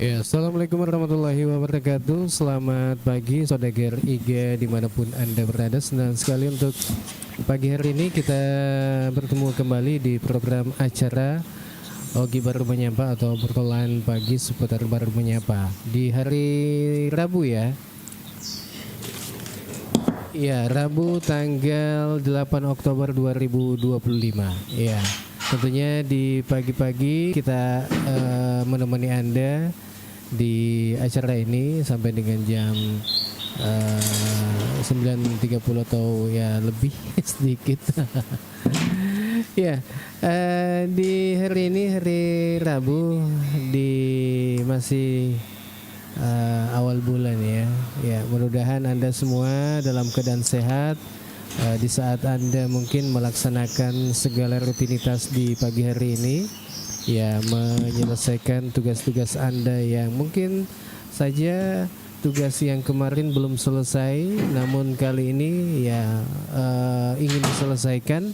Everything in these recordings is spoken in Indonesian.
Ya, Assalamualaikum warahmatullahi wabarakatuh. Selamat pagi Sodager Iga dimanapun Anda berada. Senang sekali untuk pagi hari ini kita bertemu kembali di program acara Ogi Baru Menyapa atau perkenalan pagi seputar Baru Menyapa di hari Rabu ya. Ya, Rabu tanggal 8 Oktober 2025. Ya, tentunya di pagi-pagi kita menemani Anda di acara ini sampai dengan jam 9.30 atau ya lebih sedikit. Ya, di hari ini hari Rabu di masih awal bulan ya. Ya, mudah-mudahan Anda semua dalam keadaan sehat di saat Anda mungkin melaksanakan segala rutinitas di pagi hari ini. Ya, menyelesaikan tugas-tugas Anda yang mungkin saja tugas yang kemarin belum selesai, namun kali ini ya ingin diselesaikan.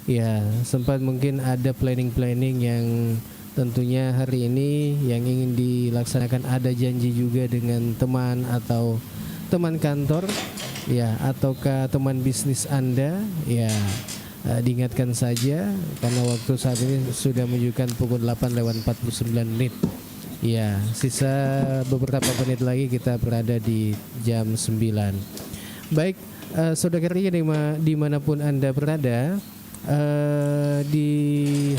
Ya, sempat mungkin ada planning-planning yang tentunya hari ini yang ingin dilaksanakan, ada janji juga dengan teman atau teman kantor ya, ataukah teman bisnis Anda ya. Diingatkan saja karena waktu saat ini sudah menunjukkan pukul 8:49. Ya, sisa beberapa menit lagi kita berada di jam 9. Baik, saudara dimanapun Anda berada, di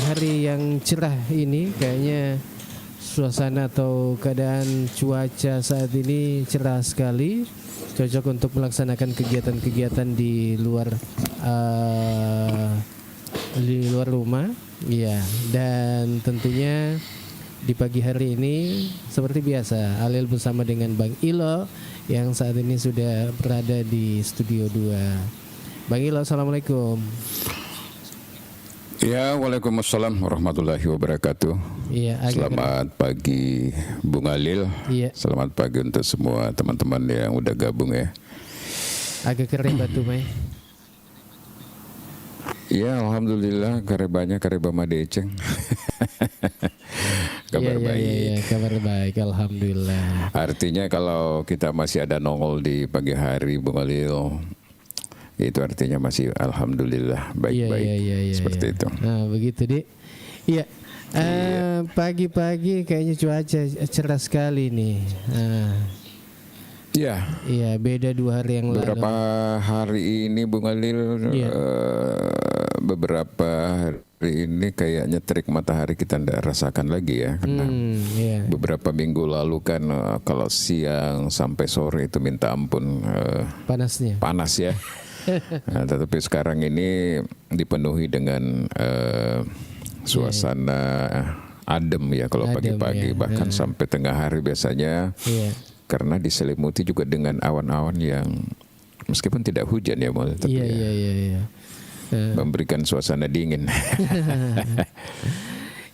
hari yang cerah ini kayaknya suasana atau keadaan cuaca saat ini cerah sekali, cocok untuk melaksanakan kegiatan-kegiatan di luar rumah ya. Dan tentunya di pagi hari ini seperti biasa Alil bersama dengan Bang Ilo yang saat ini sudah berada di studio 2. Bang Ilo, assalamualaikum. Ya, waalaikumsalam warahmatullahi wabarakatuh. Ya, selamat pagi Bung Alil. Ya. Selamat pagi untuk semua teman-teman yang udah gabung ya. Agak kering batu Mai. Ya, alhamdulillah karebanya kareba madeceng. Kabar baik. Ya, kabar baik, alhamdulillah. Artinya kalau kita masih ada nongol di pagi hari Bung Alil, itu artinya masih alhamdulillah baik-baik. Seperti itu. Nah, begitu Dik. Iya. Pagi-pagi kayaknya cuaca cerah sekali nih. Iya, beda 2 hari yang beberapa lalu. hari ini Bung Alil, beberapa hari ini kayaknya terik matahari kita tidak rasakan lagi ya, karena beberapa minggu lalu kan kalau siang sampai sore itu minta ampun panas ya. Nah, tetapi sekarang ini dipenuhi dengan suasana adem ya kalau pagi-pagi, bahkan sampai tengah hari biasanya. Karena diselimuti juga dengan awan-awan yang meskipun tidak hujan ya, tapi memberikan suasana dingin.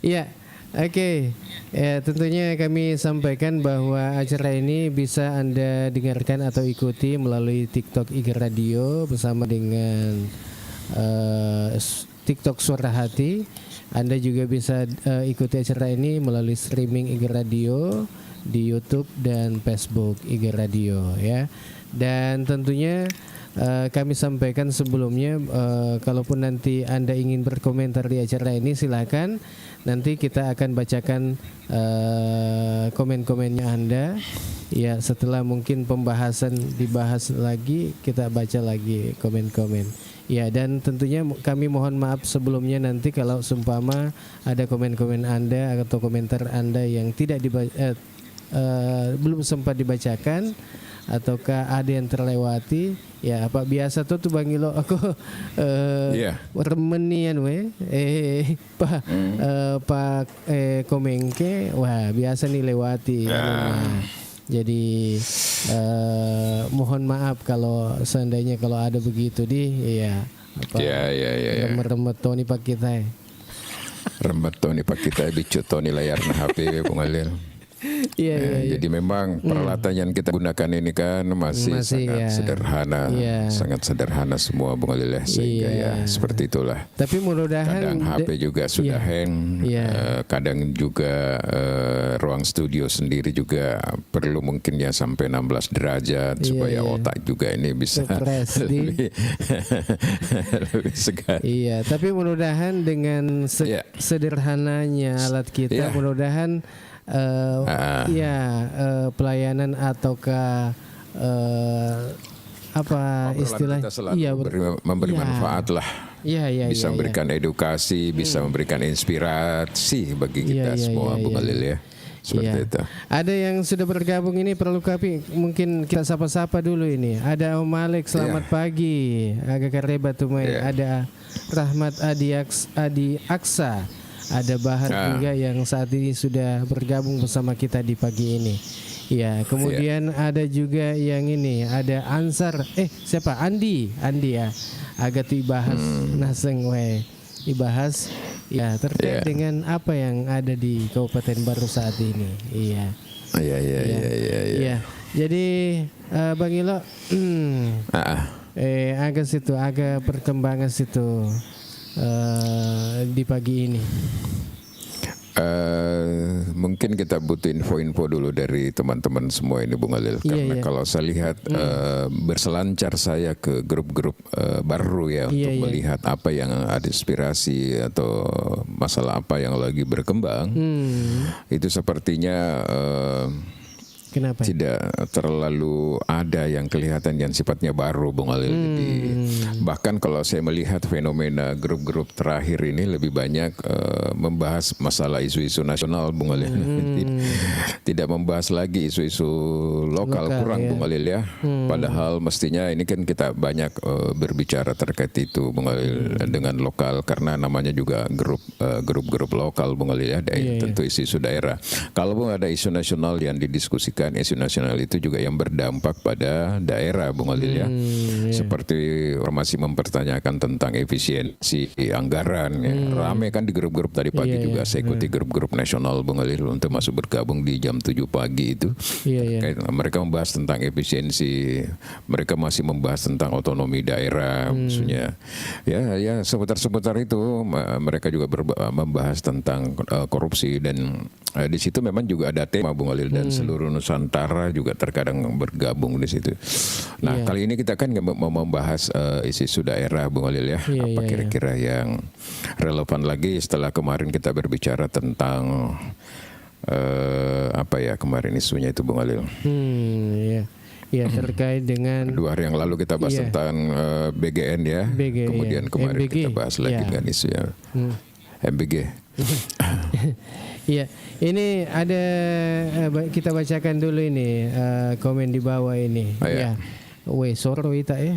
Iya, oke. Ya, tentunya kami sampaikan bahwa acara ini bisa Anda dengarkan atau ikuti melalui TikTok IG Radio bersama dengan TikTok Suara Hati. Anda juga bisa ikuti acara ini melalui streaming IG Radio di YouTube dan Facebook IG Radio ya. Dan tentunya kami sampaikan sebelumnya, kalaupun nanti Anda ingin berkomentar di acara ini silakan. Nanti kita akan bacakan komen-komennya Anda ya. Setelah mungkin pembahasan dibahas lagi, kita baca lagi komen-komen ya. Dan tentunya kami mohon maaf sebelumnya nanti kalau seumpama ada komen-komen Anda atau komentar Anda yang tidak belum sempat dibacakan ataukah ada yang terlewati ya. Apa biasa tuh Bang Ilo aku remenian pak komengke wah biasa nih lewati. Jadi mohon maaf kalau seandainya kalau ada begitu remet Tony pak kita remet Tony pak kita bicu Tony layar HP Bung Alil. Jadi memang peralatan yang kita gunakan ini kan masih sangat sederhana, sangat sederhana semua Bung Alil ya, sehingga ya seperti itulah. Tapi mudah-mudahan kadang HP juga sudah hang, kadang juga ruang studio sendiri juga perlu mungkin ya sampai 16 derajat supaya otak juga ini bisa lebih segar. Iya, tapi mudah-mudahan dengan sederhananya alat kita, mudah-mudahan pelayanan ataukah apa istilahnya memberi manfaat lah. Bisa memberikan edukasi, bisa memberikan inspirasi bagi kita semua Bung Alil ya. Seperti itu. Ada yang sudah bergabung ini, perlu kami mungkin kita sapa-sapa dulu ini. Ada Om Malik, selamat pagi. Agak reba tuh Ada Rahmat Adi Aksa. Ada Bahar juga yang saat ini sudah bergabung bersama kita di pagi ini. Ya, kemudian ada juga yang ini, ada Ansar, siapa? Andi ya. Agak dibahas naseng dibahas terkait dengan apa yang ada di Kabupaten Baru saat ini. Iya. Jadi Bang Ilo, agak perkembangan situ di pagi ini. Mungkin kita butuh info-info dulu dari teman-teman semua ini Bung Alil, karena kalau saya lihat berselancar saya ke grup-grup baru ya untuk melihat apa yang ada inspirasi atau masalah apa yang lagi berkembang. Itu sepertinya Kenapa? Tidak terlalu ada yang kelihatan yang sifatnya baru Bung Alil. Jadi bahkan kalau saya melihat fenomena grup-grup terakhir ini lebih banyak membahas masalah isu-isu nasional Bung Alil. Tidak membahas lagi isu-isu lokal kurang Bung Alil ya. Padahal mestinya ini kan kita banyak berbicara terkait itu Bung Alil dengan lokal, karena namanya juga grup-grup lokal Bung Alil ya. Tentu isu-isu daerah. Kalau ada isu nasional yang didiskusikan, isu nasional itu juga yang berdampak pada daerah Bung Alil ya. Seperti masih mempertanyakan tentang efisiensi anggaran ya. Rame kan di grup-grup tadi pagi juga saya ikuti grup-grup nasional Bung Alil untuk masuk bergabung di jam 7 pagi itu. Mereka membahas tentang efisiensi, mereka masih membahas tentang otonomi daerah maksudnya. Ya seputar-seputar itu mereka juga membahas tentang korupsi, dan di situ memang juga ada tema Bung Alil, dan seluruh Nusantara juga terkadang bergabung di situ. Nah, kali ini kita kan mau membahas isu daerah Bung Alil ya. Apa kira-kira yang relevan lagi setelah kemarin kita berbicara tentang apa ya kemarin isunya itu Bung Alil. Ya, terkait dengan 2 hari yang lalu kita bahas tentang BGN ya. Kemudian kemarin MBG. kita bahas lagi dengan isu ya MBG. Iya, ini ada kita bacakan dulu ini komen di bawah ini. Soro ita ya,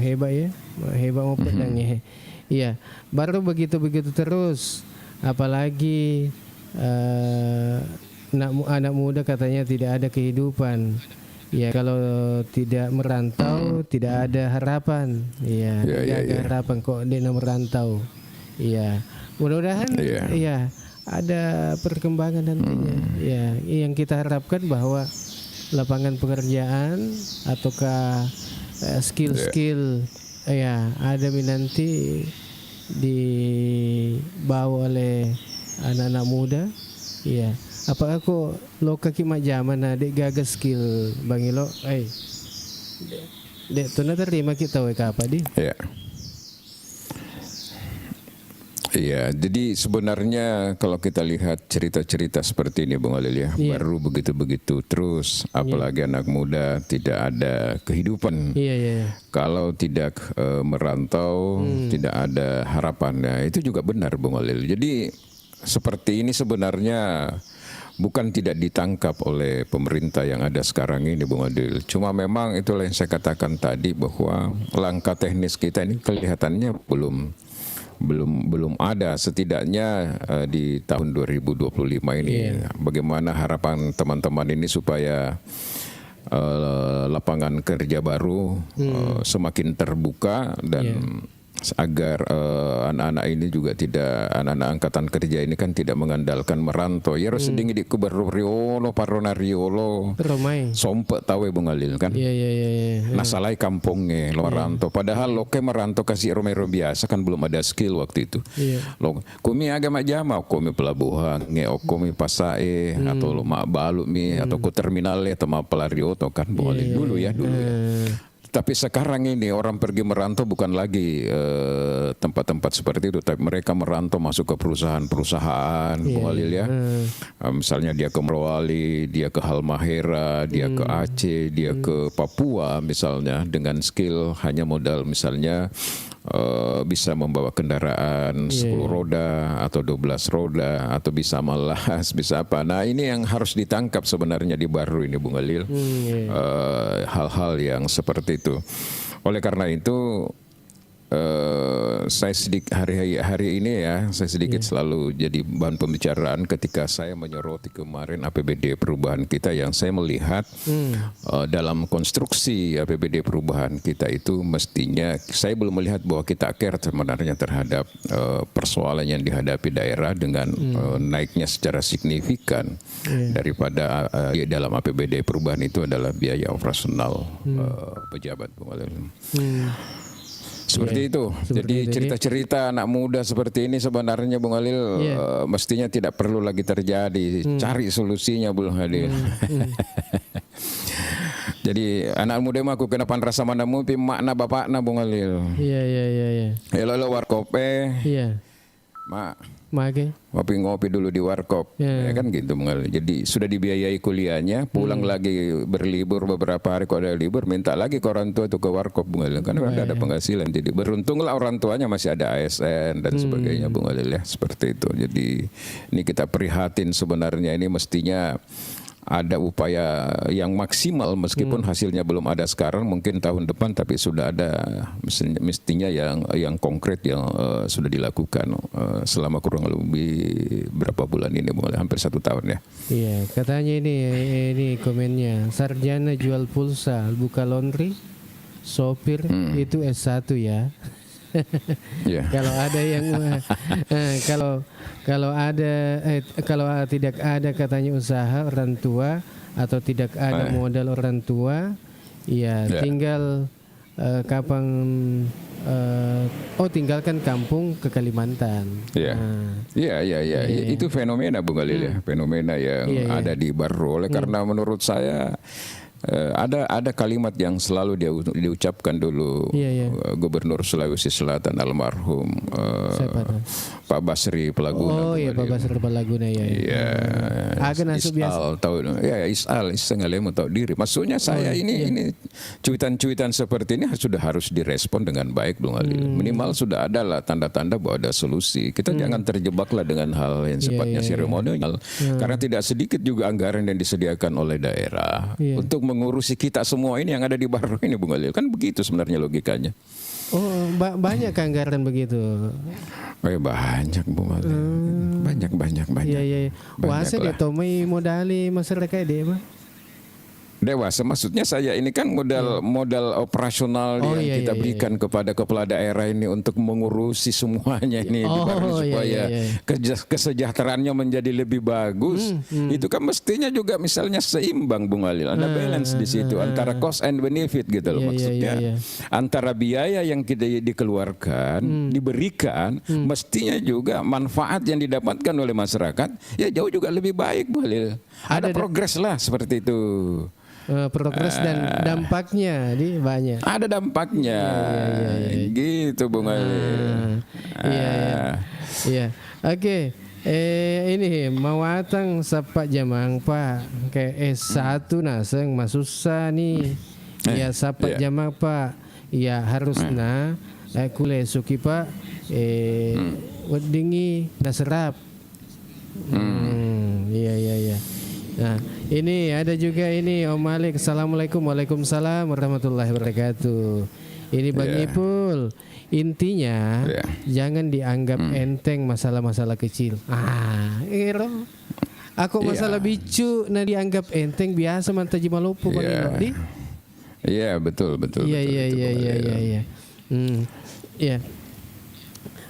hebat ya, hebat mau pedang ya. Iya, baru begitu terus, apalagi anak muda katanya tidak ada kehidupan. Ya, kalau tidak merantau tidak ada harapan. Iya, tidak ada harapan kok dia merantau. Iya, mudah-mudahan ada perkembangan nantinya. Ya, yang kita harapkan bahwa lapangan pekerjaan ataukah skill-skill ada nanti dibawa oleh anak-anak muda. Ya, apakah kok lo kaki mak zaman dek gagas skill Bang Ilo? Dek tuh terima kita apa di? Iya, jadi sebenarnya kalau kita lihat cerita-cerita seperti ini Bung Alil ya, baru begitu-begitu terus, apalagi anak muda tidak ada kehidupan. Kalau tidak merantau, tidak ada harapannya. Itu juga benar Bung Alil. Jadi seperti ini sebenarnya bukan tidak ditangkap oleh pemerintah yang ada sekarang ini Bung Alil. Cuma memang itulah yang saya katakan tadi, bahwa langkah teknis kita ini kelihatannya belum ada, setidaknya di tahun 2025 ini. Bagaimana harapan teman-teman ini supaya lapangan kerja baru semakin terbuka dan agar anak-anak ini juga tidak, anak-anak angkatan kerja ini kan tidak mengandalkan merantau. Ya harus sedingin di kubaru riolo, parona riolo, sompet tahu Bung Alil kan. Nasalai kampungnya lo merantau. Padahal lo ke merantau kasih romero biasa kan belum ada skill waktu itu. Lo kumi agama jama, kumi pelabuhan, kumi pasae atau lo mak balu mi atau ke terminal atau mak pelarioto kan Bung Alil dulu ya. Tapi sekarang ini orang pergi merantau bukan lagi tempat-tempat seperti itu, tapi mereka merantau masuk ke perusahaan-perusahaan, Bung Alil ya. Misalnya dia ke Merauke, dia ke Halmahera, dia ke Aceh, dia ke Papua misalnya dengan skill hanya modal misalnya bisa membawa kendaraan 10 roda atau 12 roda atau bisa malas, bisa apa. Nah ini yang harus ditangkap sebenarnya di Baru ini Bung Alil. Hal-hal yang seperti itu. Oleh karena itu saya sedikit hari ini ya saya sedikit selalu jadi bahan pembicaraan ketika saya menyoroti kemarin APBD perubahan kita yang saya melihat dalam konstruksi APBD perubahan kita itu mestinya saya belum melihat bahwa kita care sebenarnya terhadap persoalan yang dihadapi daerah dengan naiknya secara signifikan daripada dalam APBD perubahan itu adalah biaya operasional pejabat. Seperti itu. Jadi cerita-cerita anak muda seperti ini sebenarnya Bung Alil mestinya tidak perlu lagi terjadi. Cari solusinya Bung Alil. Jadi anak muda mah aku kena rasa mandamu pi makna bapakna Bung Alil. Iya. Elo warkope. Iya. Mak ngopi dulu di warkop, ya kan gitu Bung Alil. Jadi sudah dibiayai kuliahnya, pulang lagi berlibur beberapa hari kalau ada libur, minta lagi ke orang tua itu ke warkop Bung Alil, karena ada penghasilan. Jadi beruntunglah orang tuanya masih ada ASN dan sebagainya Bung Alil ya, seperti itu. Jadi ini kita prihatin sebenarnya, ini mestinya ada upaya yang maksimal meskipun hasilnya belum ada sekarang, mungkin tahun depan, tapi sudah ada mestinya yang konkret yang sudah dilakukan selama kurang lebih berapa bulan ini, hampir 1 tahun ya. Iya, katanya ini komennya, sarjana jual pulsa, buka laundry, sopir itu S1 ya. Kalau ada yang kalau tidak ada katanya usaha orang tua atau tidak ada modal orang tua, tinggal tinggalkan kampung ke Kalimantan. Itu fenomena Bung Alil ya, fenomena yang ada di Baru. Oleh karena menurut saya ada kalimat yang selalu diucapkan dulu Gubernur Sulawesi Selatan almarhum Pak Basri Pelaguna. Pak Basri Pelaguna Isal sengalemu tahu diri. Maksudnya saya ini cuitan-cuitan seperti ini sudah harus direspon dengan baik Bung Alil. Minimal sudah ada lah tanda-tanda bahwa ada solusi. Kita jangan terjebaklah dengan hal yang sifatnya seremonial. Karena tidak sedikit juga anggaran yang disediakan oleh daerah untuk mengurusi kita semua ini yang ada di Baru ini Bung Alil. Kan begitu sebenarnya logikanya. Banyak anggaran begitu. Banyak Bung Alil. Banyak. Iya. Wasa dia tomai modali masyarakat dia mah. Dewasa maksudnya saya ini kan modal operasional yang kita berikan kepada kepala daerah ini untuk mengurusi semuanya ini di Baru supaya kesejahteraannya menjadi lebih bagus. Itu kan mestinya juga misalnya seimbang Bung Alil, ada balance di situ antara cost and benefit gitu loh maksudnya. Antara biaya yang kita dikeluarkan diberikan mestinya juga manfaat yang didapatkan oleh masyarakat ya jauh juga lebih baik Bung Alil. Ada progres lah seperti itu. Progres dan dampaknya di banyak. Ada dampaknya, gitu Bung Alil. Iya. Oke. Ini mawatang sapak jamang Pak ke S1 naseng masusah nih. Ya sapak jamang Pak. Ya harusna kule suki Pak. Wedingi naserap. Iya. Nah, ini ada juga ini Om Malik. Assalamualaikum, waalaikumsalam warahmatullahi wabarakatuh. Ini Bang Ipul. Intinya jangan dianggap enteng masalah-masalah kecil. Aku masalah bicu nah dianggap enteng biasa mantaji malupu Bang Ipul. Iya, betul. Iya.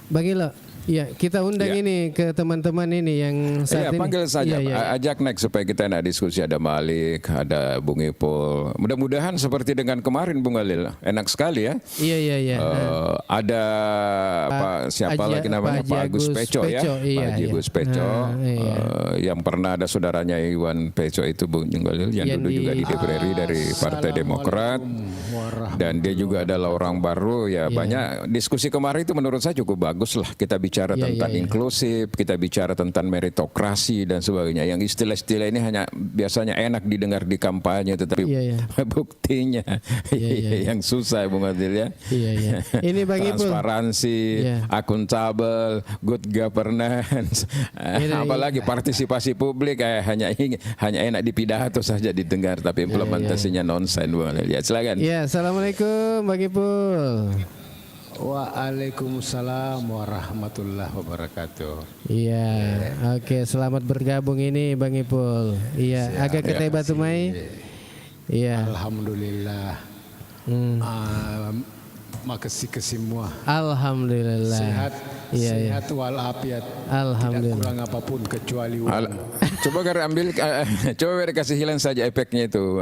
Bang Ilo. Ya, kita undang ini ke teman-teman ini yang saat ini. Panggil saja, ajak next supaya kita nak diskusi. Ada Malik, ada Bung Ipul. Mudah-mudahan seperti dengan kemarin Bung Alil, enak sekali ya. Iya. Ada siapa lagi namanya, Pak Agus Peco ya, Pak Haji Agus Peco, yang pernah ada saudaranya Iwan Peco itu Bung Alil, yang dulu juga di DPR dari Partai Demokrat, dan dia juga adalah orang baru ya. Banyak diskusi kemarin itu menurut saya cukup bagus lah. Kita bicara tentang inklusif, kita bicara tentang meritokrasi dan sebagainya. Yang istilah-istilah ini hanya biasanya enak didengar di kampanye, tetapi buktinya yang susah Bung Adil ya. Ini Bang Ipul. Transparansi, akuntabel, good governance, apalagi partisipasi publik hanya enak di pidato saja didengar, tapi implementasinya nonsen Bung Adil. Ya, silakan. Ya, assalamualaikum Bang Ipul. Waalaikumsalam warahmatullahi wabarakatuh. Iya, oke, selamat bergabung ini Bang Ipul. Iya, agak keteh Batu Mai. Iya. Alhamdulillah. Makasih ke semua. Alhamdulillah. Sehat walafiat. Alhamdulillah. Tidak kurang apapun kecuali uang. Coba ambil, coba kasih hilang saja efeknya itu.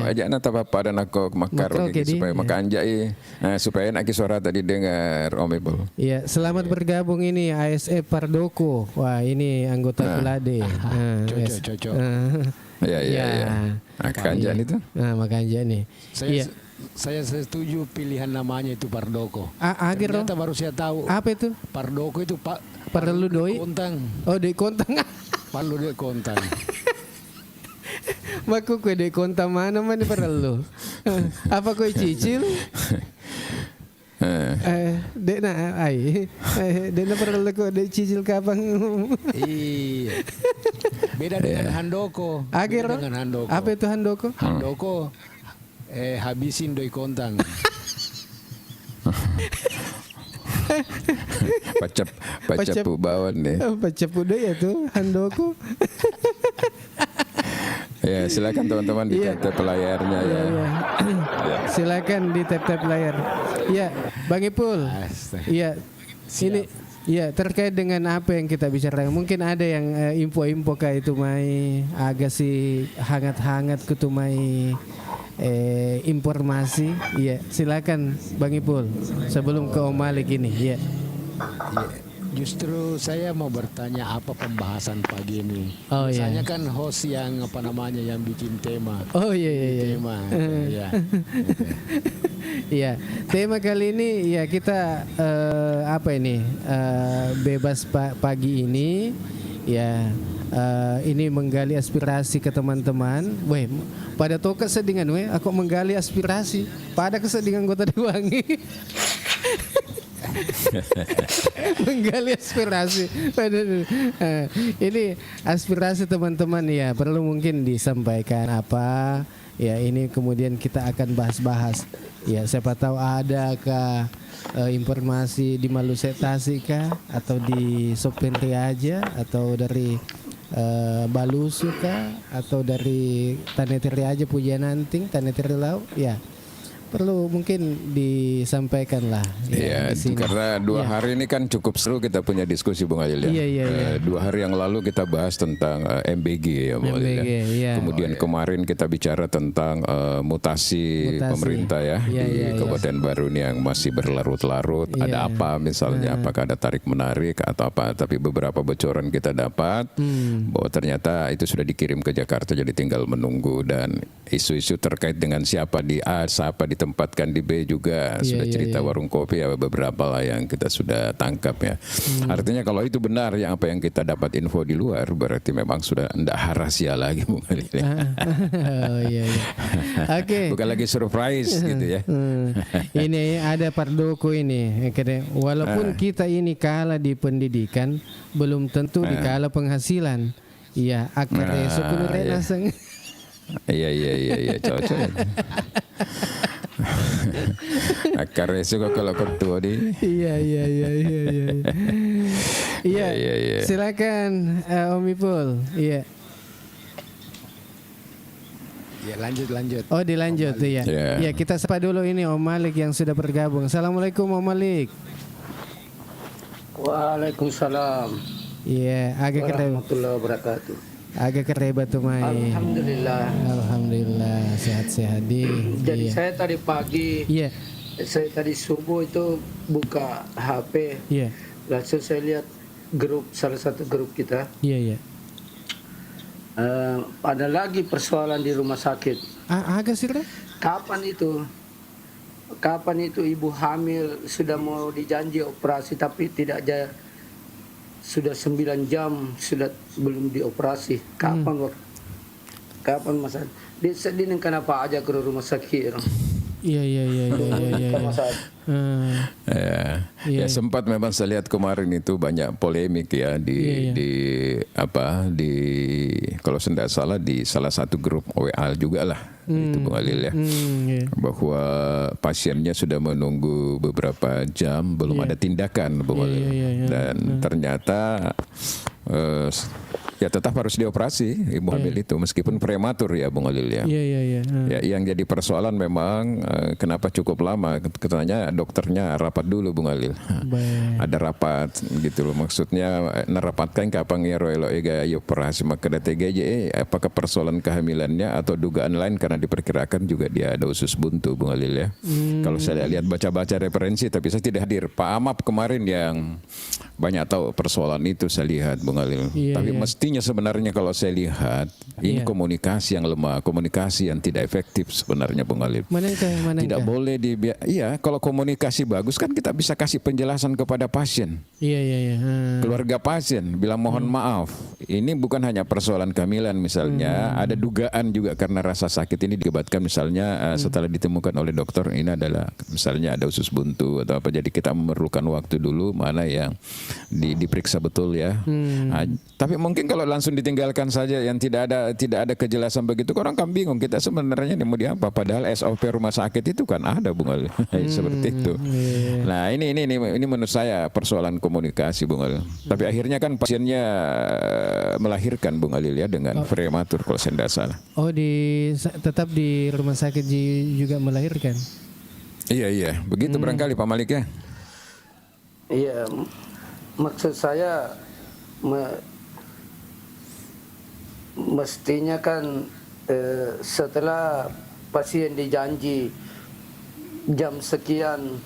Ajak nata papa dan aku makar supaya makan anjai, supaya enak suara tadi dengar Om Ipul. Iya, selamat bergabung ini ASE Pardoko. Wah, ini anggota Kulade. Cocok. Iya. Makanjan itu. Makanjan nih. Saya setuju pilihan namanya itu Pardoko. Ternyata baru saya tahu. Apa itu? Pardoko itu Perlu doi. Kontang. Oh, doi kontang. Perlu doi kontang. Maku kue doi kontang mana perlu? Apa kue cicil? Dek na perlu kok dek cicil kapan? Iya. Beda dengan handoko. Dengan handoko. Apa itu handoko? Handoko habisin doi kontang. Pacapu bawon nih. Pacapu doi itu handoko. Ya, silakan teman-teman di tap layarnya ya. Silakan di tap layar. Ya, Bang Ipul. Iya. Ini terkait dengan apa yang kita bicarakan. Mungkin ada yang info-info kayak itu Mai agak sih hangat-hangat kutu Mai informasi. Iya, silakan Bang Ipul sebelum ke Om Malik ini. Iya. Justru saya mau bertanya apa pembahasan pagi ini. Biasanya kan host yang yang bikin tema. Tema. Iya, tema kali ini ya kita bebas pagi ini ya. Ini menggali aspirasi ke teman-teman. Pada toka sedingan aku menggali aspirasi. Pada kesedingan kota Diwangi. Menggali aspirasi. Ini aspirasi teman-teman ya, perlu mungkin disampaikan apa. Ya, ini kemudian kita akan bahas-bahas. Ya, siapa tahu adakah informasi di Malusetasi kah, atau di Sopentri aja, atau dari Balusu kah, atau dari Tanetiri aja Pujian Nanting, Tanetiri Lau, ya perlu mungkin disampaikan lah. Ya, karena 2 hari ini kan cukup seru kita punya diskusi Bung Adil ya. Iya. 2 hari yang lalu kita bahas tentang MBG ya Bung Adil ya. Iya. Kemudian kemarin kita bicara tentang mutasi pemerintah ya di Kabupaten Baru ini yang masih berlarut-larut. Ada apa misalnya, apakah ada tarik menarik atau apa? Tapi beberapa bocoran kita dapat bahwa ternyata itu sudah dikirim ke Jakarta, jadi tinggal menunggu, dan isu-isu terkait dengan siapa di A, siapa ditempatkan di B juga sudah cerita warung kopi ya, beberapa lah yang kita sudah tangkap ya. Artinya kalau itu benar yang apa yang kita dapat info di luar, berarti memang sudah tidak rahasia lagi Bung Ali. Oke. Bukan lagi surprise gitu ya. Ini ada Pardoko ini. Walaupun kita ini kalah di pendidikan, belum tentu dikalah penghasilan. Iya, akar sepuluh renaseng. Iya, cocok. Akar resiko kalau ketua di. Iya. Silakan Om Ipul. Iya. Ya, lanjut. Oh, dilanjut ya. Ya, kita sapa dulu ini Om Malik yang sudah bergabung. Assalamualaikum Om Malik. Waalaikumsalam. Iya, agak warahmatullahi wabarakatuh. Agak kereba tuh Mai. Alhamdulillah sehat-sehat di. Jadi saya tadi pagi, saya tadi subuh itu buka HP, langsung saya lihat salah satu grup kita. Ada lagi persoalan di rumah sakit. Agak sih Kapan itu ibu hamil sudah mau dijanji operasi tapi tidak ada. Sudah 9 jam sudah belum dioperasi. Kapan masa? Dia kenapa aja ke rumah sakit? Iya. Ya sempat memang saya lihat kemarin itu banyak polemik ya di kalau saya tidak salah di salah satu grup WA juga lah itu Bung Alil ya, bahwa pasiennya sudah menunggu beberapa jam belum ada tindakan Bung Alil dan ternyata ya tetap harus dioperasi ibu hamil itu meskipun prematur ya Bung Alil ya. Ya, yang jadi persoalan memang kenapa cukup lama, katanya dokternya rapat dulu Bung Alil. Ada rapat gitu loh, maksudnya nerapatkan kapan ya roelo ega operasi maka DTGJ apakah persoalan kehamilannya atau dugaan lain karena diperkirakan juga dia ada usus buntu Bung Alil ya. Kalau saya lihat baca-baca referensi tapi saya tidak hadir. Pak Amap kemarin yang banyak tahu persoalan itu saya lihat Bung Alil. Tapi mestinya sebenarnya kalau saya lihat ini komunikasi yang lemah, komunikasi yang tidak efektif sebenarnya Bung Alil. Tidak boleh kalau komunikasi bagus kan kita bisa kasih penjelasan kepada pasien. Keluarga pasien bilang mohon maaf. Ini bukan hanya persoalan kehamilan misalnya, ada dugaan juga karena rasa sakit ini diakibatkan misalnya setelah ditemukan oleh dokter ini adalah misalnya ada usus buntu atau apa, jadi kita memerlukan waktu dulu mana yang diperiksa betul ya. Tapi mungkin kalau langsung ditinggalkan saja yang tidak ada kejelasan begitu, orang kan bingung kita sebenarnya mau diapa, padahal SOP rumah sakit itu kan ada Bung Alil. Seperti itu. Nah, ini menurut saya persoalan komunikasi Bung Alil. Tapi akhirnya kan pasiennya melahirkan Bung Alil ya dengan prematur kalau saya tidak salah. Tetap di rumah sakit juga melahirkan. Iya, begitu barangkali Pak Malik ya. Iya, maksud saya mestinya kan setelah pasien dijanji jam sekian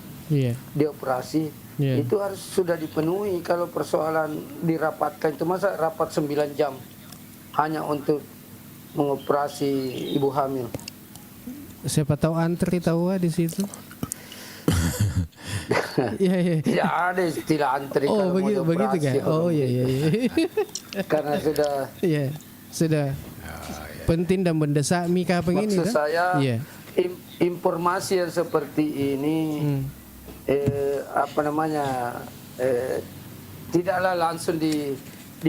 dioperasi, itu harus sudah dipenuhi. Kalau persoalan dirapatkan itu masa rapat 9 jam hanya untuk mengoperasi ibu hamil. Siapa tahu antri tahu di situ. Tidak ada istilah antri kalau mau dioperasi. Kan? Karena sudah penting dan mendesak kapan ini. Maksud saya informasi yang seperti ini tidaklah langsung di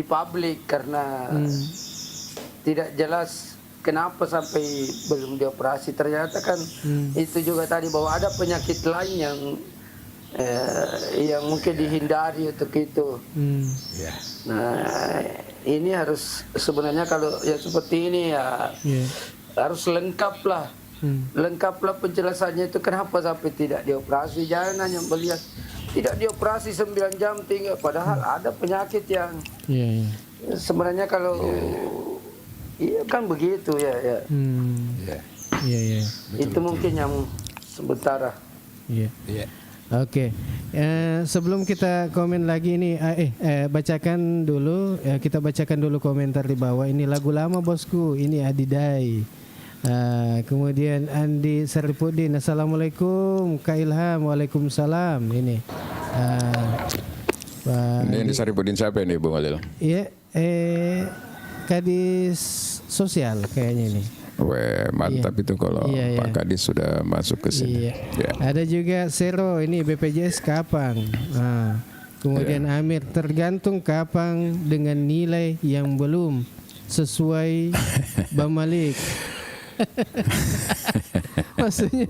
publik karena tidak jelas kenapa sampai belum dioperasi. Ternyata kan itu juga tadi bahwa ada penyakit lain yang mungkin dihindari untuk itu. Nah, ini harus sebenarnya kalau yang seperti ini harus lengkaplah penjelasannya itu kenapa sampai tidak dioperasi. Jangan hanya melihat tidak dioperasi 9 jam tinggal, padahal ada penyakit yang sebenarnya kalau kan begitu ya. Itu mungkin yang sementara. Oke. Sebelum kita komen lagi ini, bacakan dulu. Kita bacakan dulu komentar di bawah. Ini lagu lama bosku. Ini Adidai. Kemudian Andi Saripudin, Assalamualaikum Kak Ilham. Waalaikumsalam. Ini ini Andi Saripudin siapa ini Bung Alil? Iya, Kadis Sosial kayaknya ini. Mantap itu kalau Pak Kadis sudah masuk ke sini. Ada juga Sero, ini BPJS kapan? Kemudian Amir, tergantung kapan dengan nilai yang belum sesuai Bang Malik. Maksudnya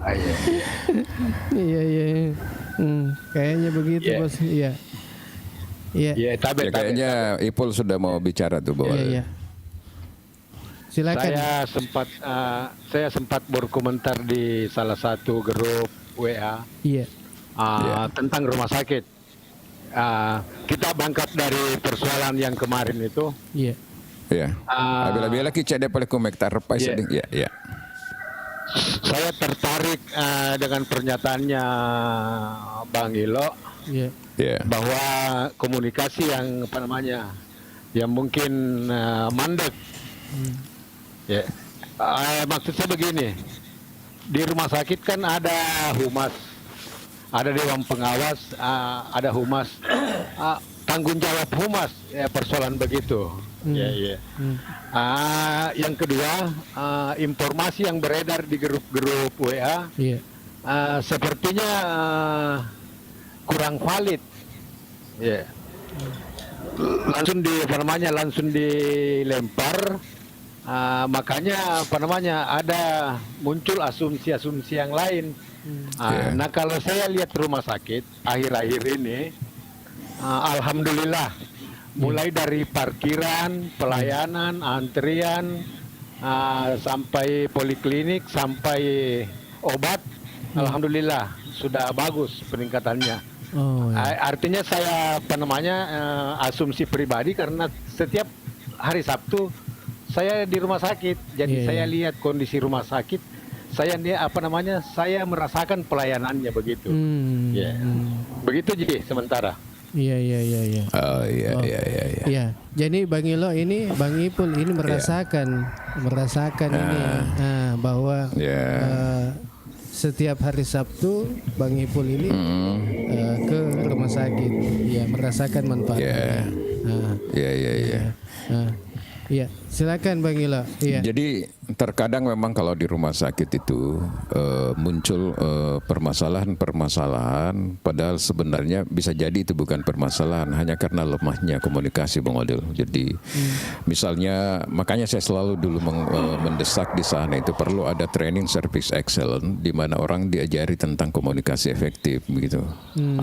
kayaknya begitu bos. Kayaknya Ipul sudah mau bicara tuh Bang. Silakan. Saya sempat berkomentar di salah satu grup WA tentang rumah sakit. kita bangkit dari persoalan yang kemarin itu. Iya. Ya. Bila-bila kita ada pada komentar apa sedang. Ya. Saya tertarik dengan pernyataannya Bang Ilo. Bahwa komunikasi yang yang mungkin mandek. Maksud saya begini, di rumah sakit kan ada humas, ada dewan pengawas, ada humas, tanggung jawab humas, persoalan begitu. Yang kedua, informasi yang beredar di grup-grup WA, sepertinya kurang valid. Langsung dilempar. Makanya ada muncul asumsi-asumsi yang lain. Nah, kalau saya lihat rumah sakit akhir-akhir ini, alhamdulillah, mulai dari parkiran, pelayanan, antrian, sampai poliklinik, sampai obat, alhamdulillah sudah bagus peningkatannya. Artinya saya asumsi pribadi, karena setiap hari Sabtu saya di rumah sakit, jadi saya lihat kondisi rumah sakit, saya merasakan pelayanannya begitu. Begitu jadi sementara. Iya. Iya. Jadi Bang Ilo ini, Bang Ipul ini merasakan ini bahwa setiap hari Sabtu Bang Ipul ini ke rumah sakit, merasakan manfaatnya. Iya, silakan Bang Ilo. Iya. Jadi terkadang memang kalau di rumah sakit itu muncul permasalahan, padahal sebenarnya bisa jadi itu bukan permasalahan, hanya karena lemahnya komunikasi, Bang Odil. Jadi misalnya, makanya saya selalu dulu mendesak di sana itu perlu ada training service excellence, di mana orang diajari tentang komunikasi efektif, begitu.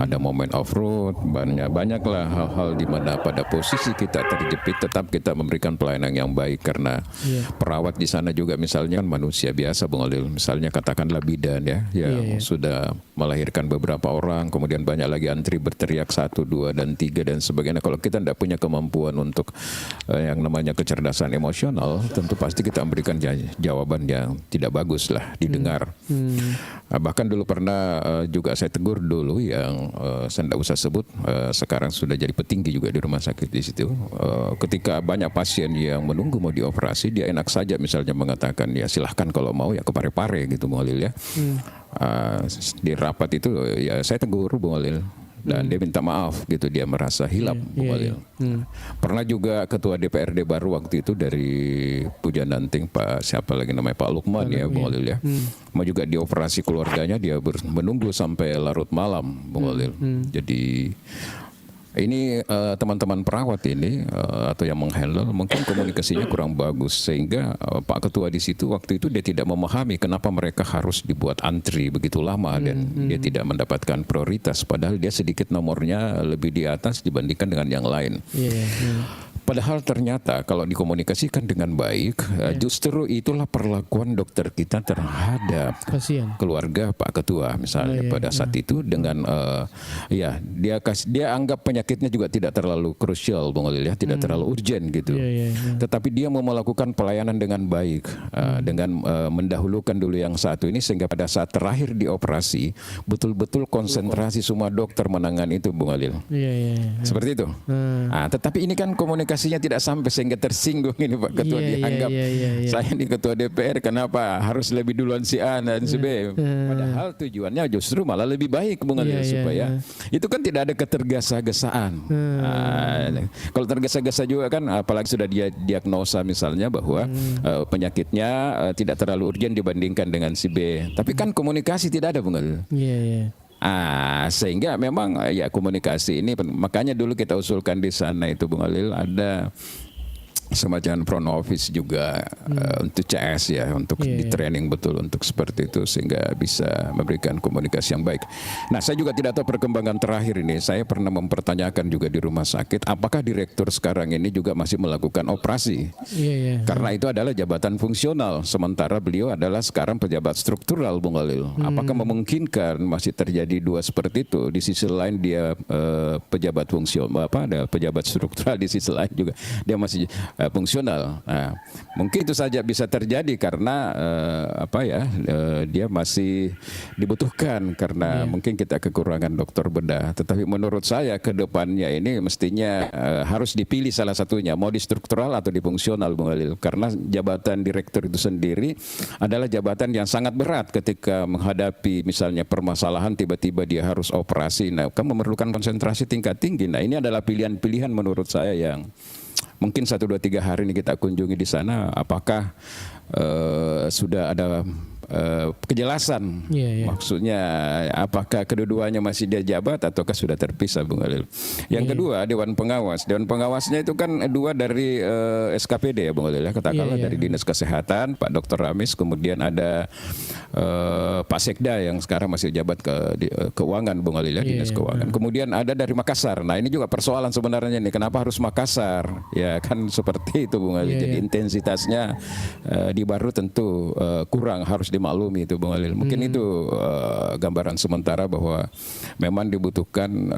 Ada moment of truth, banyaklah hal-hal di mana pada posisi kita terjepit tetap kita memberikan pelayanan yang baik, karena perawat di sana juga misalnya manusia biasa, Bung Olil. Misalnya katakanlah bidan yang sudah melahirkan beberapa orang, kemudian banyak lagi antri berteriak 1, 2, dan 3 dan sebagainya. Kalau kita tidak punya kemampuan untuk yang namanya kecerdasan emosional, tentu pasti kita memberikan jawaban yang tidak bagus lah didengar. Bahkan dulu pernah juga saya tegur dulu yang saya tidak usah sebut, sekarang sudah jadi petinggi juga di rumah sakit di situ. Ketika banyak pasien yang menunggu mau dioperasi, dia enak saja misalnya mengatakan, ya silahkan kalau mau ya ke Pare-Pare gitu, Bung Olil ya. Di rapat itu ya saya tegur Bung Olil, dan dia minta maaf gitu, dia merasa hilap, Bung Olil. Pernah juga ketua DPRD baru waktu itu dari Pujan Danting, Pak siapa lagi namanya, Pak Lukman ya, Bung Olil ya. Mau juga dioperasi keluarganya, dia menunggu sampai larut malam, Bung Olil. Jadi ini teman-teman perawat ini atau yang menghandle mungkin komunikasinya kurang bagus, sehingga Pak Ketua di situ waktu itu dia tidak memahami kenapa mereka harus dibuat antri begitu lama, dan dia tidak mendapatkan prioritas, padahal dia sedikit nomornya lebih di atas dibandingkan dengan yang lain. Padahal ternyata kalau dikomunikasikan dengan baik, justru itulah perlakuan dokter kita terhadap keluarga Pak Ketua misalnya pada saat itu, dengan dia anggap penyakitnya juga tidak terlalu krusial, Bung Olil ya, tidak terlalu urgent gitu. Tetapi dia mau melakukan pelayanan dengan baik, dengan mendahulukan dulu yang satu ini, sehingga pada saat terakhir dioperasi betul-betul konsentrasi semua dokter menangani itu, Bung Olil. Seperti itu. Tetapi ini kan komunikasinya tidak sampai, sehingga tersinggung ini Pak Ketua, dianggap saya di Ketua DPR kenapa harus lebih duluan si A dan si B, padahal tujuannya justru malah lebih baik, Bung Olil, supaya itu kan tidak ada ketergesa-gesaan. Kalau tergesa-gesa juga kan, apalagi sudah dia diagnosa misalnya bahwa penyakitnya tidak terlalu urgent dibandingkan dengan si B, tapi kan komunikasi tidak ada, Bung Olil. Sehingga memang ya komunikasi ini, makanya dulu kita usulkan di sana itu, Bung Olil, ada semacam front office juga untuk CS ya, untuk di training betul untuk seperti itu sehingga bisa memberikan komunikasi yang baik. Nah, saya juga tidak tahu perkembangan terakhir ini. Saya pernah mempertanyakan juga di rumah sakit, apakah direktur sekarang ini juga masih melakukan operasi? Karena itu adalah jabatan fungsional, sementara beliau adalah sekarang pejabat struktural, Bung Khalil. Apakah memungkinkan masih terjadi dua seperti itu? Di sisi lain dia pejabat fungsional, ada pejabat struktural, di sisi lain juga dia masih fungsional. Nah, mungkin itu saja bisa terjadi karena dia masih dibutuhkan karena mungkin kita kekurangan dokter bedah. Tetapi menurut saya ke depannya ini mestinya harus dipilih salah satunya, mau di struktural atau di fungsional, Bung Khalil. Karena jabatan direktur itu sendiri adalah jabatan yang sangat berat ketika menghadapi misalnya permasalahan tiba-tiba dia harus operasi. Nah, kan memerlukan konsentrasi tingkat tinggi. Nah, ini adalah pilihan-pilihan menurut saya yang mungkin 1, 2, 3 hari ini kita kunjungi di sana, apakah sudah ada kejelasan, maksudnya apakah kedua-duanya masih dia jabat ataukah sudah terpisah, Bung Khalil. Yang kedua, Dewan Pengawas. Dewan Pengawasnya itu kan 2 dari SKPD ya, Bung Khalil, ya, katakanlah dari Dinas Kesehatan, Pak Dr. Ramis, kemudian ada Pak Sekda yang sekarang masih jabat keuangan, Bung Khalil, ya, Dinas Keuangan. Kemudian ada dari Makassar. Nah, ini juga persoalan sebenarnya nih, kenapa harus Makassar? Ya kan seperti itu, Bung Khalil. Jadi intensitasnya di Baru tentu kurang, harus dimaklumi itu, Bung Khalil. Mungkin itu gambaran sementara bahwa memang dibutuhkan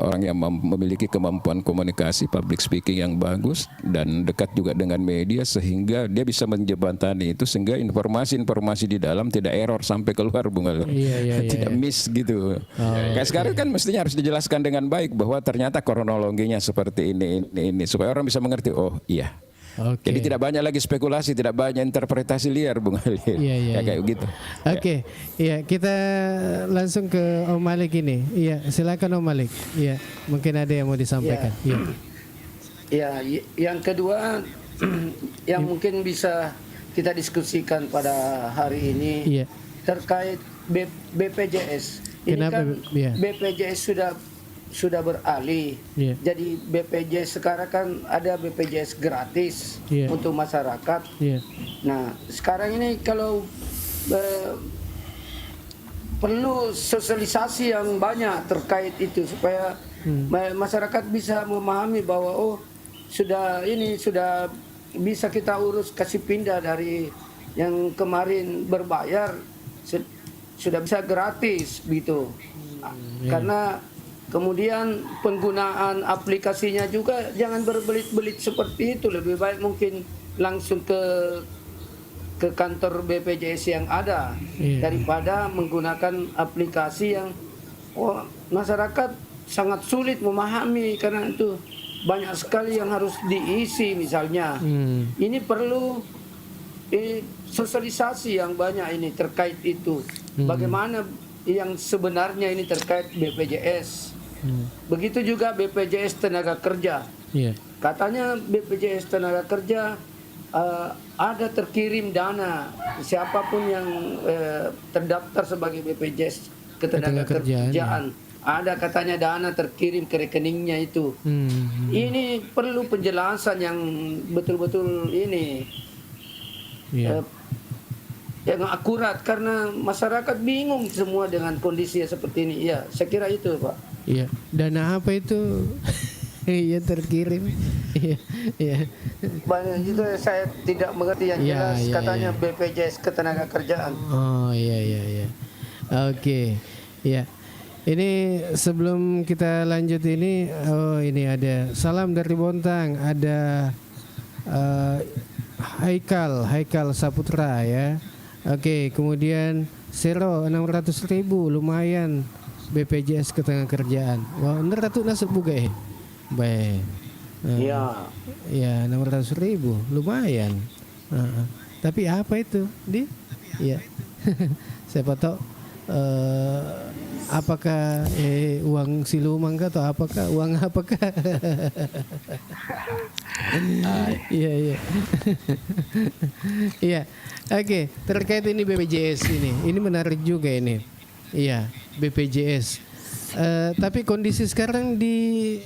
orang yang memiliki kemampuan komunikasi, public speaking yang bagus dan dekat juga dengan media sehingga dia bisa menjembatani itu sehingga informasi-informasi di dalam tidak error sampai keluar, Bung Khalil. Tidak miss gitu. Kayak sekarang kan mestinya harus dijelaskan dengan baik bahwa ternyata kronologinya seperti ini supaya orang bisa mengerti. Oh iya. Jadi tidak banyak lagi spekulasi, tidak banyak interpretasi liar, Bung Khalil. Kayak gitu. Kita langsung ke Om Malik ini. Silakan Om Malik. Mungkin ada yang mau disampaikan. Yang kedua yang mungkin bisa kita diskusikan pada hari ini terkait BPJS. Ini kan BPJS sudah beralih. Jadi BPJS sekarang kan ada BPJS gratis untuk masyarakat. Nah, sekarang ini kalau perlu sosialisasi yang banyak terkait itu supaya masyarakat bisa memahami bahwa sudah bisa kita urus kasih pindah dari yang kemarin berbayar sudah bisa gratis gitu. Karena kemudian penggunaan aplikasinya juga jangan berbelit-belit seperti itu. Lebih baik mungkin langsung ke kantor BPJS yang ada daripada menggunakan aplikasi yang masyarakat sangat sulit memahami karena itu banyak sekali yang harus diisi misalnya. Ini perlu sosialisasi yang banyak ini terkait itu. Bagaimana yang sebenarnya ini terkait BPJS. Begitu juga BPJS Tenaga Kerja. Katanya BPJS Tenaga Kerja ada terkirim dana siapapun yang terdaftar sebagai BPJS Ketenagakerjaan. Ada katanya dana terkirim ke rekeningnya itu. Ini perlu penjelasan yang betul-betul ini yang akurat karena masyarakat bingung semua dengan kondisi seperti ini. Saya kira itu, Pak. Dana apa itu? Terkirim. Banyak itu saya tidak mengerti yang jelas katanya BPJS Ketenagakerjaan. Oke. Ini sebelum kita lanjut ini, ini ada salam dari Bontang, ada Haikal Saputra ya. Oke, kemudian Sero 600.000 lumayan BPJS Ketenagakerjaan. Wah, bener tuh nasib buka baik. 600.000 lumayan. Tapi apa itu? Siapa tahu apakah uang siluman atau apakah uang apakah? Oke, terkait ini BPJS ini menarik juga ini. BPJS. Tapi kondisi sekarang di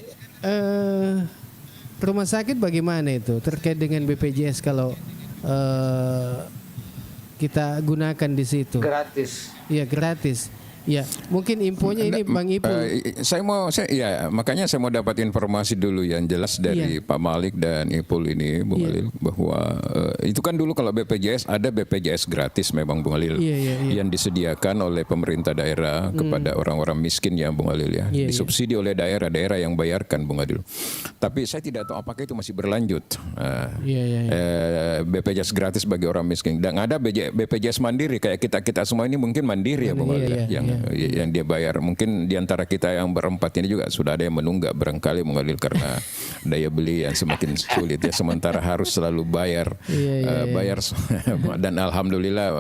rumah sakit bagaimana itu terkait dengan BPJS kalau kita gunakan di situ? Gratis. Iya, gratis. Ya, mungkin infonya ini Bang Ipul. Makanya saya mau dapat informasi dulu yang jelas dari Pak Malik dan Ipul ini, Bung Alil, bahwa itu kan dulu kalau BPJS ada BPJS gratis memang, Bung Alil, yang disediakan oleh pemerintah daerah kepada orang-orang miskin ya, Bung Alil ya, disubsidi oleh daerah yang bayarkan, Bung Alil. Tapi saya tidak tahu apakah itu masih berlanjut. BPJS gratis bagi orang miskin, dan ada BPJS mandiri kayak kita semua ini mungkin mandiri ya, Bung Alil, yang dia bayar. Mungkin diantara kita yang berempat ini juga sudah ada yang menunggak barangkali mengalir karena daya beli yang semakin sulit ya, sementara harus selalu bayar bayar dan alhamdulillah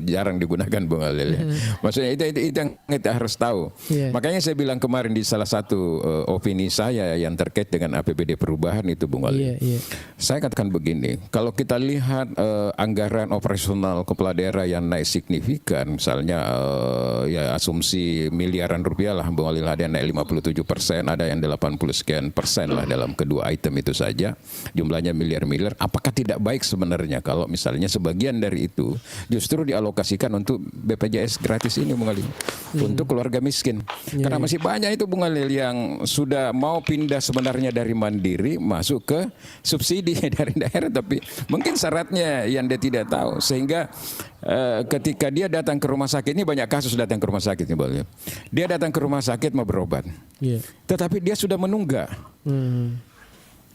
jarang digunakan, Bung Alil ya. Maksudnya itu yang kita harus tahu. Makanya saya bilang kemarin di salah satu opini saya yang terkait dengan APBD perubahan itu, Bung Alil, saya katakan begini, kalau kita lihat anggaran operasional kepala daerah yang naik signifikan, misalnya asumsi miliaran rupiah lah, Bung Alil, ada yang naik 57%, ada yang 80 sekian persen lah dalam kedua item itu saja, jumlahnya miliar-miliar. Apakah tidak baik sebenarnya kalau misalnya sebagian dari itu justru dialokasikan untuk BPJS gratis ini, Bung Alil, untuk keluarga miskin? Karena masih banyak itu, Bung Alil, yang sudah mau pindah sebenarnya dari mandiri masuk ke subsidi dari daerah, tapi mungkin syaratnya yang dia tidak tahu, sehingga ketika dia datang ke rumah sakit, ini banyak kasus datang ke rumah sakit nih, Bang. Dia datang ke rumah sakit mau berobat, tetapi dia sudah menunggak.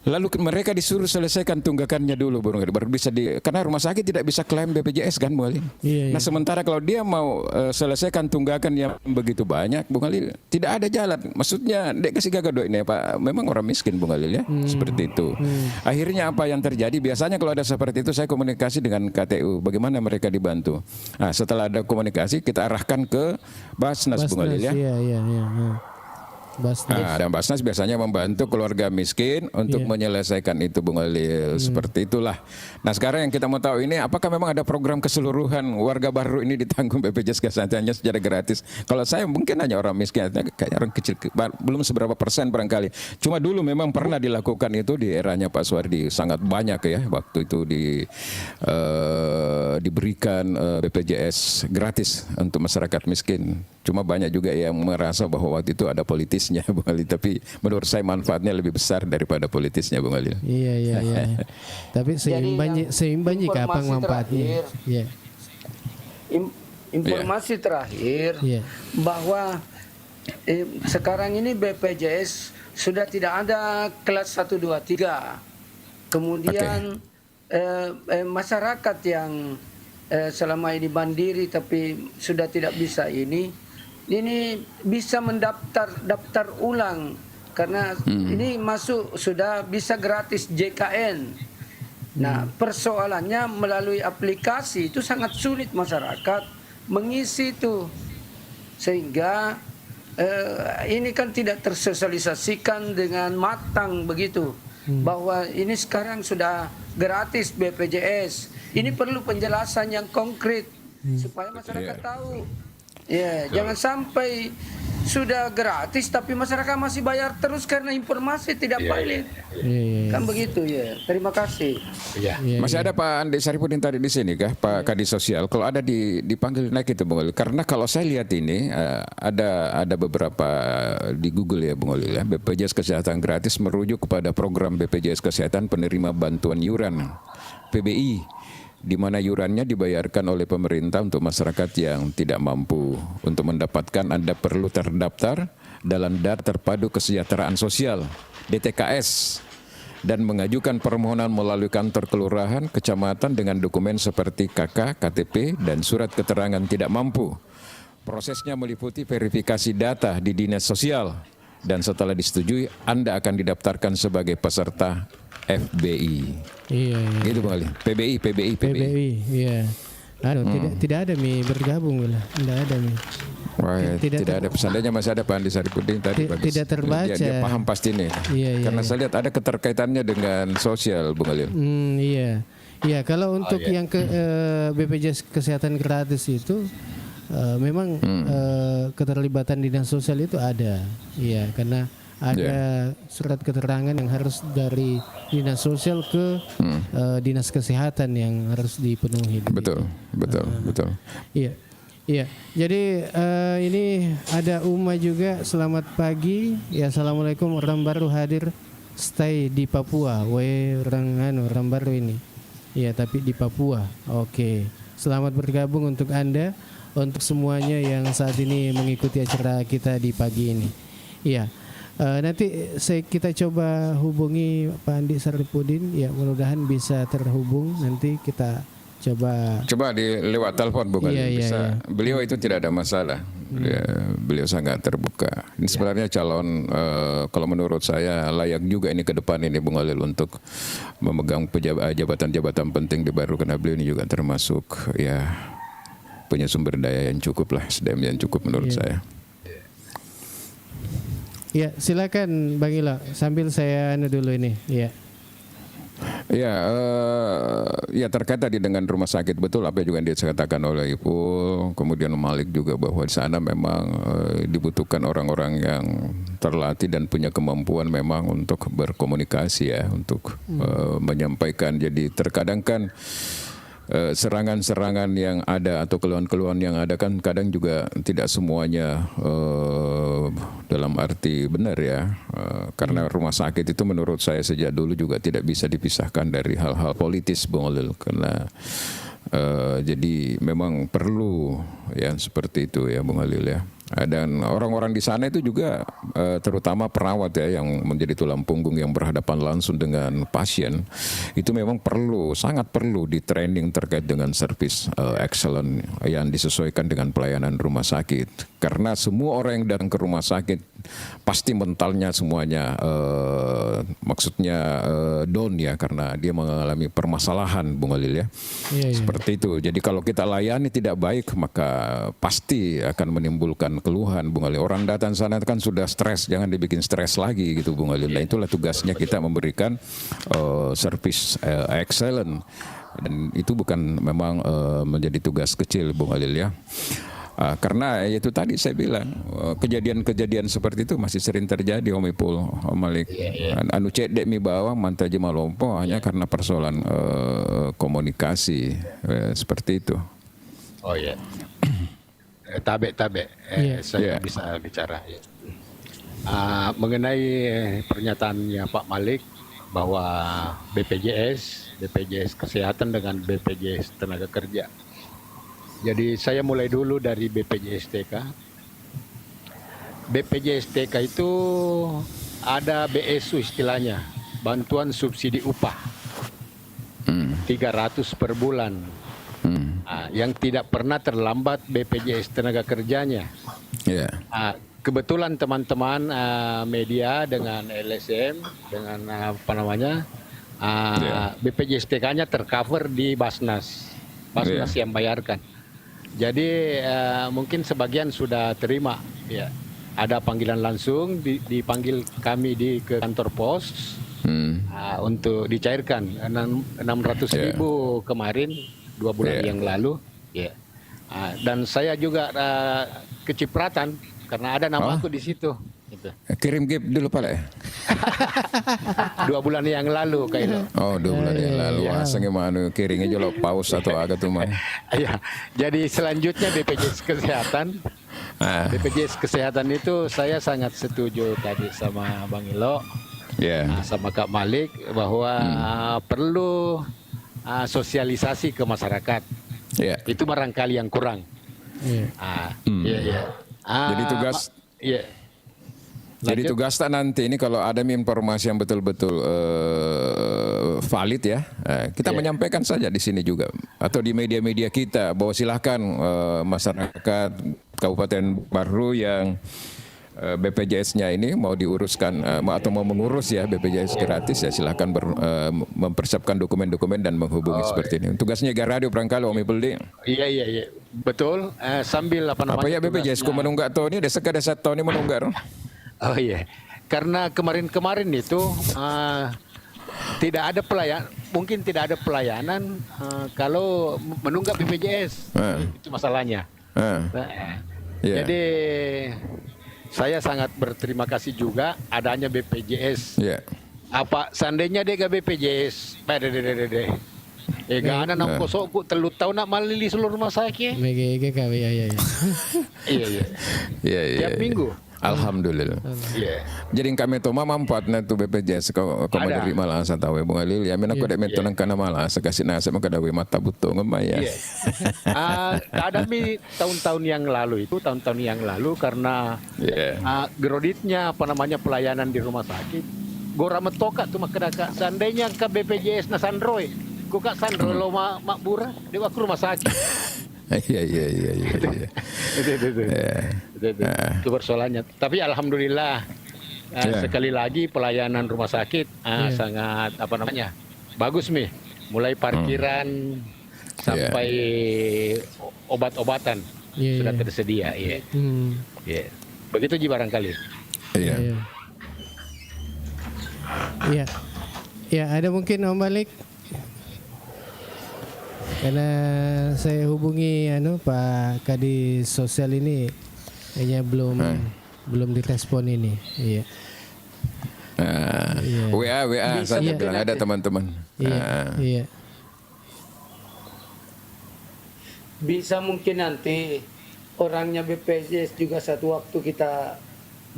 Lalu mereka disuruh selesaikan tunggakannya dulu, baru bisa karena rumah sakit tidak bisa klaim BPJS kan, Bung Alil. Nah sementara kalau dia mau selesaikan tunggakan yang begitu banyak, Bung Alil, tidak ada jalan. Maksudnya dia kasih gagah doa ini Pak, memang orang miskin, Bung Alil ya, seperti itu. Akhirnya apa yang terjadi? Biasanya kalau ada seperti itu saya komunikasi dengan KTU, bagaimana mereka dibantu. Nah setelah ada komunikasi kita arahkan ke Basnas, Bung Alil ya. Dan Basnas biasanya membantu keluarga miskin untuk menyelesaikan itu, Bung Alil, seperti itulah. Nah sekarang yang kita mau tahu ini, apakah memang ada program keseluruhan warga baru ini ditanggung BPJS kesehatannya secara gratis? Kalau saya mungkin hanya orang miskin, kayaknya orang kecil, belum seberapa persen barangkali. Cuma dulu memang pernah dilakukan itu di eranya Pak Suwardi, sangat banyak ya waktu itu diberikan BPJS gratis untuk masyarakat miskin. Cuma banyak juga yang merasa bahwa waktu itu ada politisnya, Bung Alil. Tapi menurut saya manfaatnya lebih besar daripada politisnya, Bung Alil. Iya. Tapi seimbang jika apa manfaatnya. Informasi terakhir bahwa sekarang ini BPJS sudah tidak ada kelas 1, 2, 3. Kemudian masyarakat yang selama ini mandiri tapi sudah tidak bisa ini bisa daftar ulang karena ini masuk sudah bisa gratis JKN. Nah, persoalannya melalui aplikasi itu sangat sulit masyarakat mengisi itu, sehingga ini kan tidak tersosialisasikan dengan matang begitu bahwa ini sekarang sudah gratis BPJS. Ini perlu penjelasan yang konkret supaya masyarakat tahu. Jangan sampai sudah gratis tapi masyarakat masih bayar terus karena informasi tidak valid. Kan begitu ya. Terima kasih. Masih ada Pak Andi Saripudin tadi di sini kah, Pak Kadis Sosial? Kalau ada dipanggil naik itu, Bung Alil. Karena kalau saya lihat ini ada beberapa di Google ya, Bung Alil ya. BPJS Kesehatan gratis merujuk kepada program BPJS Kesehatan penerima bantuan iuran PBI, di mana iurannya dibayarkan oleh pemerintah untuk masyarakat yang tidak mampu. Untuk mendapatkan Anda perlu terdaftar dalam Daftar Terpadu Kesejahteraan Sosial DTKS dan mengajukan permohonan melalui kantor kelurahan, kecamatan dengan dokumen seperti KK, KTP, dan surat keterangan tidak mampu. Prosesnya meliputi verifikasi data di Dinas Sosial dan setelah disetujui Anda akan didaftarkan sebagai peserta FBI. Gitu Bang Ali. PBI. Iya. Tidak ada bergabung lah. Tidak ada tidak ada. Seandainya masih ada Pak Andi Saripudin tadi. Tidak terbaca. Dia paham pasti nih. Karena saya lihat ada keterkaitannya dengan sosial, Bung Alil. Iya. Kalau untuk yang BPJS Kesehatan gratis itu memang keterlibatan dinas sosial itu ada. Iya, karena ada surat keterangan yang harus dari dinas sosial ke dinas kesehatan yang harus dipenuhi. Betul. Iya. Iya, jadi ini ada Uma juga. Selamat pagi. Ya, assalamualaikum. Orang baru hadir stay di Papua. Orang baru ini. Iya, tapi di Papua. Oke. Selamat bergabung untuk Anda, untuk semuanya yang saat ini mengikuti acara kita di pagi ini. Iya. Nanti kita coba hubungi Pak Andi Saripudin. Ya, mudah-mudahan bisa terhubung. Nanti kita coba lewat telepon Bung Ali bisa. Iya. Beliau itu tidak ada masalah. Beliau sangat terbuka. Ini sebenarnya calon kalau menurut saya layak juga ini ke depan ini Bung Alil untuk memegang jabatan-jabatan penting di Baru, karena beliau ini juga termasuk punya sumber daya yang cukup lah, SDM yang cukup menurut saya. Ya, silakan Bang Ilo sambil saya dulu ini. Ya terkait tadi dengan rumah sakit, betul apa juga yang dikatakan oleh Ipul, kemudian Malik juga, bahwa di sana memang dibutuhkan orang-orang yang terlatih dan punya kemampuan memang untuk berkomunikasi untuk menyampaikan. Jadi terkadang kan serangan-serangan yang ada atau keluhan-keluhan yang ada kan kadang juga tidak semuanya dalam arti benar karena rumah sakit itu menurut saya sejak dulu juga tidak bisa dipisahkan dari hal-hal politis Bung Alil, karena jadi memang perlu seperti itu Bung Alil dan orang-orang di sana itu juga terutama perawat yang menjadi tulang punggung yang berhadapan langsung dengan pasien, itu memang sangat perlu di training terkait dengan service excellent yang disesuaikan dengan pelayanan rumah sakit, karena semua orang yang datang ke rumah sakit pasti mentalnya semuanya maksudnya down karena dia mengalami permasalahan Bung Alil seperti itu. Jadi kalau kita layani tidak baik maka pasti akan menimbulkan keluhan Bung Alil. Orang datang sana kan sudah stres, jangan dibikin stres lagi gitu Bung Alil. Nah itulah tugasnya kita memberikan service excellent, dan itu bukan memang menjadi tugas kecil Bung Alil karena itu tadi saya bilang kejadian-kejadian seperti itu masih sering terjadi Om Ipul, Om Malik. Anu cedek mi bawang mantaji malompo hanya karena persoalan komunikasi seperti itu. Oh ya. Tabe saya bisa bicara mengenai pernyataannya Pak Malik bahwa BPJS Kesehatan dengan BPJS Tenaga Kerja. Jadi saya mulai dulu dari BPJS TK. BPJS TK itu ada BSU istilahnya, bantuan subsidi upah 300 per bulan. Yang tidak pernah terlambat BPJS Tenaga Kerjanya. Kebetulan teman-teman media dengan LSM dengan BPJS TK-nya tercover di Basnas yang bayarkan. Jadi mungkin sebagian sudah terima ada panggilan langsung, dipanggil kami ke kantor pos untuk dicairkan 600.000 kemarin 2 bulan yang lalu dan saya juga kecipratan karena ada nama aku di situ gitu. Kirim gift dulu Pak 2 bulan yang lalu kayak 2 bulan yang lalu asangnya mana kiringnya jolo paus atau agak tuh mah. Jadi selanjutnya BPJS Kesehatan. BPJS Kesehatan itu saya sangat setuju tadi sama Bang Ilo, sama Kak Malik bahwa perlu sosialisasi ke masyarakat. Itu barangkali yang kurang. Jadi tugas Jadi tugas nanti ini kalau ada informasi yang betul-betul valid kita menyampaikan saja di sini juga atau di media-media kita bahwa silahkan masyarakat Kabupaten Baru yang BPJS-nya ini mau diuruskan atau mau mengurus BPJS gratis silahkan mempersiapkan dokumen-dokumen dan menghubungi seperti ini. Tugasnya radio Prangkalo Om Ipul. Iya betul sambil apa BPJS ku menunggak tahun ini desa tahun ini menunggak. Oh iya, karena kemarin itu tidak ada pelayanan, mungkin tidak ada pelayanan kalau menunggak BPJS itu masalahnya. Jadi saya sangat berterima kasih juga adanya BPJS. Apa seandainya dia gak BPJS, gak ada nak kosok ku telut tahu nak malili seluruh rumah sakit. Iya. Tiap minggu. Alhamdulillah. Jadi kami tu manfaatnya tu BPJS kau dari malah saya tahu Bung Alil ya mina kau dek metu nang kana malah sekasih nasi maka dawe mata butuh ngemaya. Ada mi tahun-tahun yang lalu karena geroditnya pelayanan di rumah sakit gora metoka tu maka seandainya ke BPJS na Sandroy ku kak Sandroy lo makbura di waktu rumah sakit. Iya. Itu persoalannya. Tapi alhamdulillah sekali lagi pelayanan rumah sakit sangat bagus mi. Mulai parkiran sampai obat-obatan sudah tersedia. Begitu ji barangkali. Iya, ada mungkin Om Malik. Karena saya hubungi Pak Kadis Sosial ini kayaknya belum direspon ini. Iya. WA saja bilang ada teman-teman. Iya. Bisa mungkin nanti orangnya BPJS juga satu waktu kita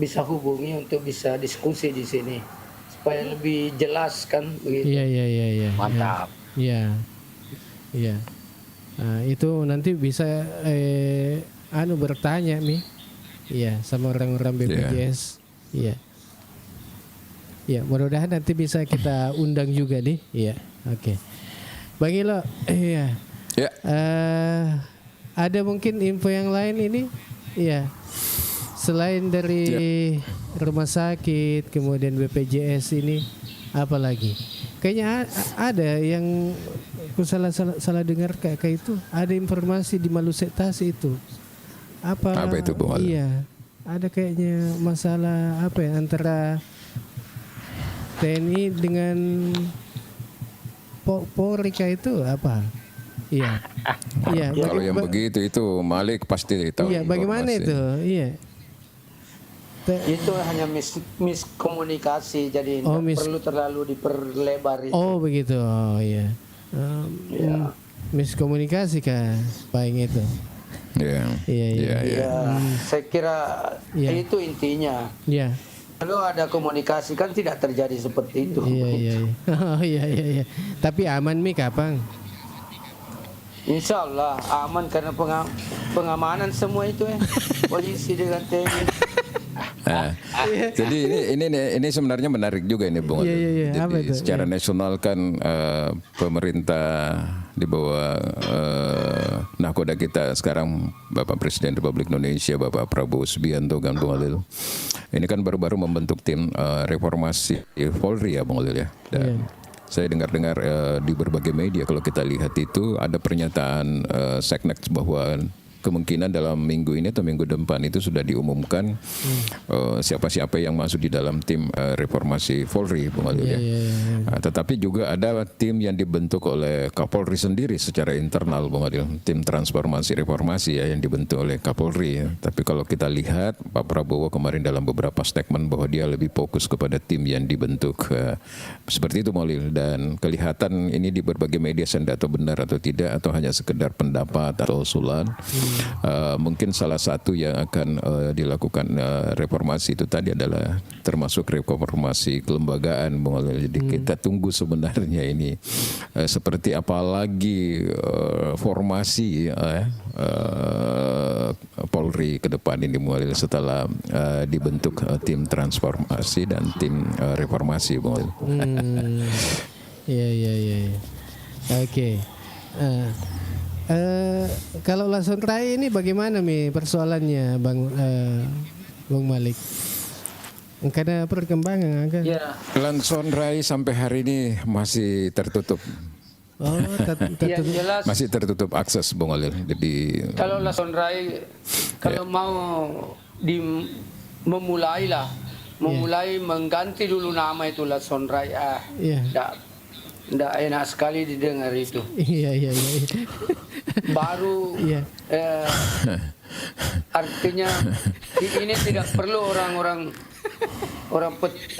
bisa hubungi untuk bisa diskusi di sini supaya lebih jelas kan begitu. Iya. Mantap. Iya. Nah, itu nanti bisa bertanya Mi. Iya, sama orang-orang BPJS. Iya. Mudah-mudahan nanti bisa kita undang juga nih. Iya. Oke. Bang Ilo, iya. Ada mungkin info yang lain ini? Iya. Selain dari rumah sakit, kemudian BPJS ini, apa lagi? Kayaknya ada yang aku salah dengar kayak itu. Ada informasi di Malusetasi itu. Apa itu Bung Ali? Iya. Ada kayaknya masalah antara TNI dengan Polri itu apa? Iya. Kalau yang begitu itu Malik pasti tahu. Iya, bagaimana itu? Iya. Itu hanya miskomunikasi, jadi tidak perlu terlalu diperlebar itu. Oh begitu, iya. Miskomunikasi kah, paling itu. Iya. Saya kira itu intinya. Iya. Kalau ada komunikasi kan tidak terjadi seperti itu. Iya. Tapi aman Mi kapan? Insya Allah aman karena pengamanan semua itu polisi dengan TNI. Jadi ini sebenarnya menarik juga ini Bung. Jadi secara nasional kan pemerintah di bawah nahkoda kita sekarang Bapak Presiden Republik Indonesia Bapak Prabowo Subianto kan Bung Alil. Ini kan baru-baru membentuk tim reformasi Polri ya Bung Alil ya. Dan saya dengar-dengar di berbagai media kalau kita lihat itu ada pernyataan Seknek bahwa kemungkinan dalam minggu ini atau minggu depan itu sudah diumumkan siapa-siapa yang masuk di dalam tim reformasi Polri, Bung Alil ya. Tetapi juga ada tim yang dibentuk oleh Kapolri sendiri secara internal, Bung Alil, tim transformasi reformasi ya yang dibentuk oleh Kapolri. Ya. Tapi kalau kita lihat Pak Prabowo kemarin dalam beberapa statement bahwa dia lebih fokus kepada tim yang dibentuk seperti itu, Bung Alil. Dan kelihatan ini di berbagai media saya tidak tahu benar atau tidak atau hanya sekedar pendapat atau usulan. Mungkin salah satu yang akan dilakukan reformasi itu tadi adalah termasuk reformasi kelembagaan, Bung Alil. Jadi kita tunggu sebenarnya ini seperti apa lagi formasi Polri ke depan ini, Bung Alil, setelah dibentuk tim transformasi dan tim reformasi, Bung Alil. Iya. Oke. Kalau Lason Rai ini bagaimana Mi persoalannya Bang Malik? Karena perkembangan kan? Ya. Lason Rai sampai hari ini masih tertutup. Oh, yang jelas masih tertutup akses, Bung Alil. Jadi kalau Lason Rai kalau mau memulai mengganti dulu nama itu Lason Rai. Tidak enak sekali didengar itu. Iya. Baru artinya ini tidak perlu orang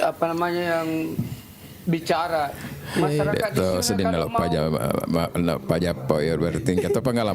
apa namanya yang bicara. Masyarakat di Itu sini sedih kalau nalak pajak bertingkat atau pengalaman